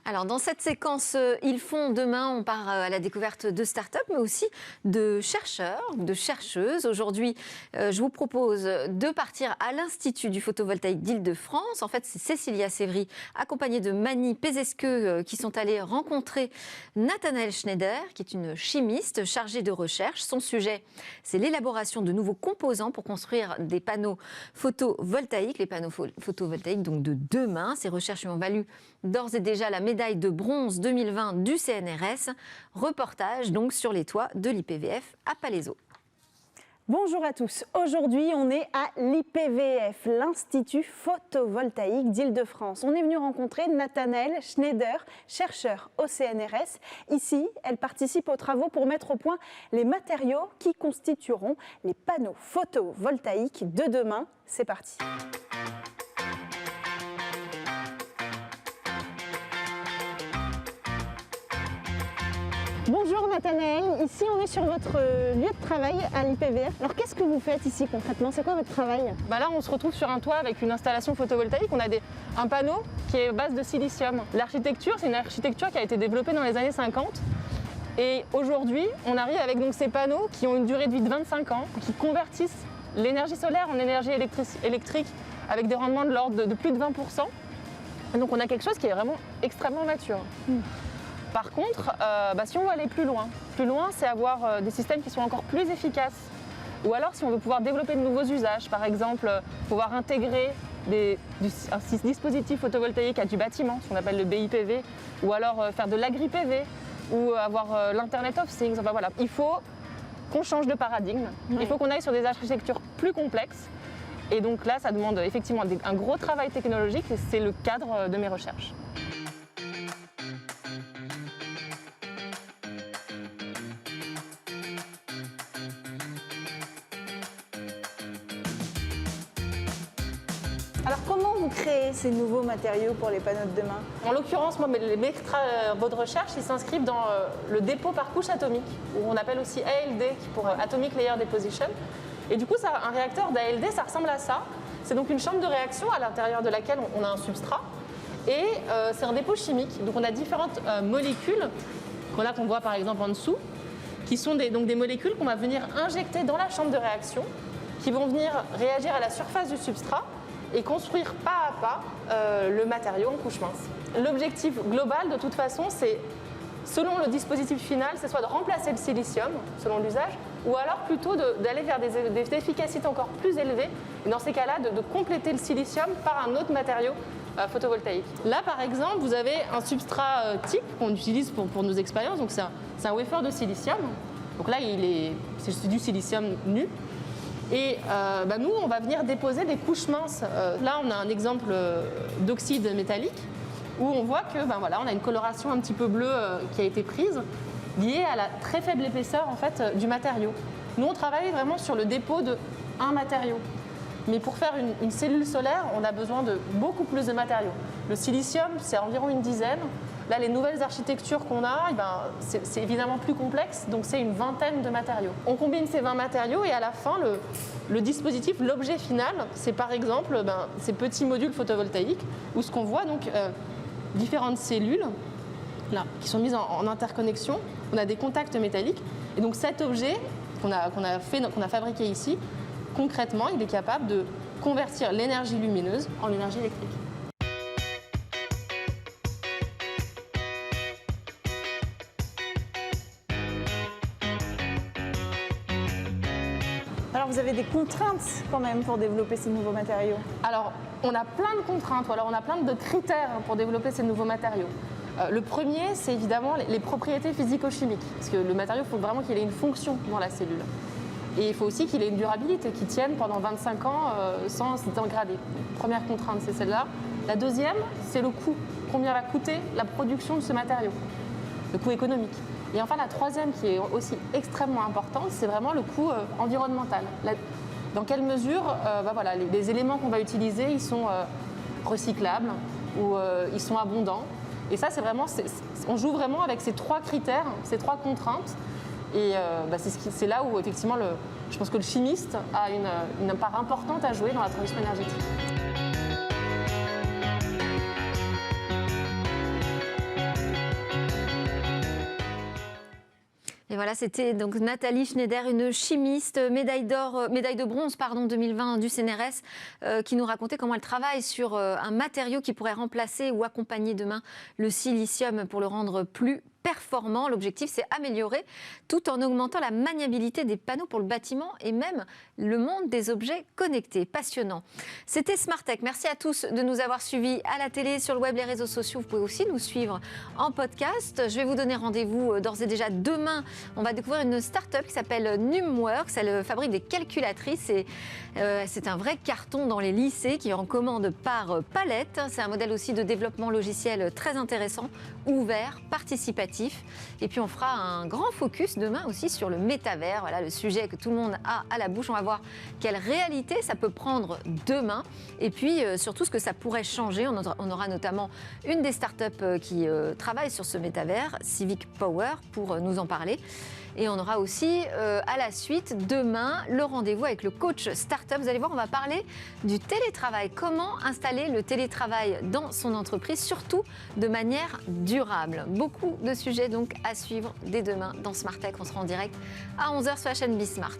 Alors, dans cette séquence Ils font demain, on part à la découverte de start-up, mais aussi de chercheurs, de chercheuses. Aujourd'hui, je vous propose de partir à l'Institut du photovoltaïque d'Île-de-France. En fait, c'est Cécilia Sévry, accompagnée de Mani Pézesqueux, qui sont allées rencontrer Nathanaëlle Schneider, qui est une chimiste chargée de recherche. Son sujet, c'est l'élaboration de nouveaux composants pour construire des panneaux photovoltaïques, les panneaux photovoltaïques donc de demain. Ces recherches lui ont valu d'ores et déjà la médaille de bronze 2020 du CNRS. Reportage donc sur les toits de l'IPVF à Palaiseau. Bonjour à tous. Aujourd'hui, on est à l'IPVF, l'Institut photovoltaïque d'Île-de-France. On est venu rencontrer Nathanaëlle Schneider, chercheure au CNRS. Ici, elle participe aux travaux pour mettre au point les matériaux qui constitueront les panneaux photovoltaïques de demain. C'est parti. Bonjour Nathanaëlle, ici on est sur votre lieu de travail à l'IPVF. Alors qu'est-ce que vous faites ici concrètement? C'est quoi votre travail? Là on se retrouve sur un toit avec une installation photovoltaïque. On a un panneau qui est à base de silicium. L'architecture, c'est une architecture qui a été développée dans les années 50. Et aujourd'hui, on arrive avec donc ces panneaux qui ont une durée de vie de 25 ans, qui convertissent l'énergie solaire en énergie électrique avec des rendements de l'ordre de plus de 20%. Et donc on a quelque chose qui est vraiment extrêmement mature. Par contre, si on veut aller plus loin, c'est avoir des systèmes qui sont encore plus efficaces. Ou alors, si on veut pouvoir développer de nouveaux usages, par exemple, pouvoir intégrer un dispositif photovoltaïque à du bâtiment, ce qu'on appelle le BIPV, ou alors faire de l'agri-PV, ou avoir l'Internet of Things. Enfin, voilà. Il faut qu'on change de paradigme. Il faut qu'on aille sur des architectures plus complexes. Et donc là, ça demande effectivement un gros travail technologique et c'est le cadre de mes recherches. Alors comment vous créez ces nouveaux matériaux pour les panneaux de demain? En l'occurrence, mes travaux de recherche, ils s'inscrivent dans le dépôt par couche atomique, ou on appelle aussi ALD pour Atomic Layer Deposition. Et du coup, un réacteur d'ALD, ça ressemble à ça. C'est donc une chambre de réaction à l'intérieur de laquelle on a un substrat. Et c'est un dépôt chimique. Donc on a différentes molécules, qu'on voit par exemple en dessous, qui sont donc des molécules qu'on va venir injecter dans la chambre de réaction, qui vont venir réagir à la surface du substrat et construire pas à pas le matériau en couche mince. L'objectif global, de toute façon, c'est, selon le dispositif final, c'est soit de remplacer le silicium, selon l'usage, ou alors plutôt d'aller vers des efficacités encore plus élevées, et dans ces cas-là, de compléter le silicium par un autre matériau photovoltaïque. Là, par exemple, vous avez un substrat type qu'on utilise pour nos expériences, donc c'est un wafer de silicium. Donc là, c'est du silicium nu. Et nous, on va venir déposer des couches minces. Là, on a un exemple d'oxyde métallique où on voit que, on a une coloration un petit peu bleue qui a été prise, liée à la très faible épaisseur en fait, du matériau. Nous, on travaille vraiment sur le dépôt d'un matériau. Mais pour faire une cellule solaire, on a besoin de beaucoup plus de matériaux. Le silicium, c'est environ une dizaine. Là, les nouvelles architectures qu'on a, c'est évidemment plus complexe, donc c'est une vingtaine de matériaux. On combine ces 20 matériaux et à la fin, le dispositif, l'objet final, c'est par exemple ces petits modules photovoltaïques où ce qu'on voit, donc différentes cellules là, qui sont mises en interconnexion. On a des contacts métalliques et donc cet objet qu'on a fabriqué ici, concrètement, il est capable de convertir l'énergie lumineuse en énergie électrique. Alors vous avez des contraintes quand même pour développer ces nouveaux matériaux? Alors on a plein de contraintes, alors on a plein de critères pour développer ces nouveaux matériaux. Le premier, c'est évidemment les propriétés physico-chimiques, parce que le matériau, il faut vraiment qu'il ait une fonction dans la cellule. Et il faut aussi qu'il ait une durabilité, qui tienne pendant 25 ans sans se dégrader. Première contrainte, c'est celle-là. La deuxième, c'est le coût. Combien va coûter la production de ce matériau? Le coût économique. Et enfin, la troisième, qui est aussi extrêmement importante, c'est vraiment le coût environnemental. Dans quelle mesure les éléments qu'on va utiliser, ils sont recyclables ou ils sont abondants. Et ça, on joue vraiment avec ces trois critères, ces trois contraintes. Et c'est là où, effectivement, je pense que le chimiste a une part importante à jouer dans la transition énergétique. Et voilà, c'était donc Nathalie Schneider, une chimiste, médaille de bronze 2020 du CNRS, qui nous racontait comment elle travaille sur un matériau qui pourrait remplacer ou accompagner demain le silicium pour le rendre plus performant. L'objectif, c'est améliorer tout en augmentant la maniabilité des panneaux pour le bâtiment et même le monde des objets connectés. Passionnant. C'était Smartech. Merci à tous de nous avoir suivis à la télé, sur le web, les réseaux sociaux. Vous pouvez aussi nous suivre en podcast. Je vais vous donner rendez-vous d'ores et déjà demain. On va découvrir une start-up qui s'appelle Numworks. Elle fabrique des calculatrices et c'est un vrai carton dans les lycées qui en commande par palette. C'est un modèle aussi de développement logiciel très intéressant, ouvert, participatif. Et puis on fera un grand focus demain aussi sur le métavers, voilà le sujet que tout le monde a à la bouche. On va voir quelle réalité ça peut prendre demain et puis surtout ce que ça pourrait changer. On aura notamment une des startups qui travaille sur ce métavers, Civic Power, pour nous en parler. Et on aura aussi à la suite demain le rendez-vous avec le coach startup. Vous allez voir, on va parler du télétravail. Comment installer le télétravail dans son entreprise, surtout de manière durable. Beaucoup de sujets donc à suivre dès demain dans Smartech. On sera en direct à 11h sur la chaîne Bismart.